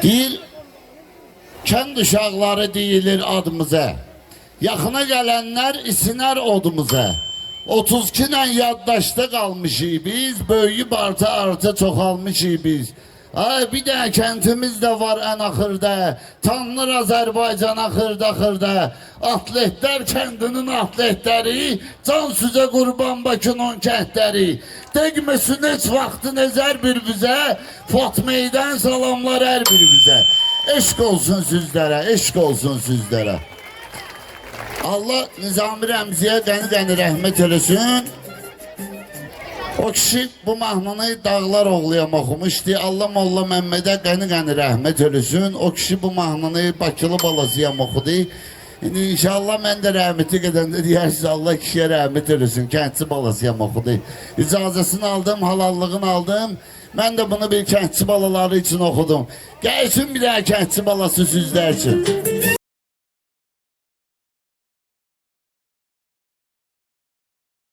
Deyir, kənd uşaqları deyilir adımıza. Yaxına gələnlər isinər odumuza. 32 ilə yaddaşda qalmışıq biz, böyüyüb artı çoxalmışıq biz. Ay, bir dənə kəntimiz də var ən axırda, tanınır Azərbaycan axırda. Atletlər kəndinin atletləri, can süzə qurban Bakının kəndləri. Dəqməsin heç vaxtı nəzər bir bizə, Fatmeydən salamlar hər bir bizə. Eşq olsun sizlərə, eşq olsun sizlərə. Allah Nizami Rəmziyə qəni rəhmət eləsin. O kişi bu mahnını Dağlar Oğluyam oxumuşdu. Allah Molla Məmmədə qəni rəhmət eləsin. O kişi bu mahnını Bakılı balasıyam oxudu. İnşallah mən də rəhməti qədəndə deyərsiz, Allah kişiyə rəhmət eləsin. Kəndçi balasıyam oxudu. İcazəsini aldım, halallığını aldım. Mən də bunu bir kəndçi balaları üçün oxudum. Gəlsin bir dənə kəndçi balası sizlər üçün.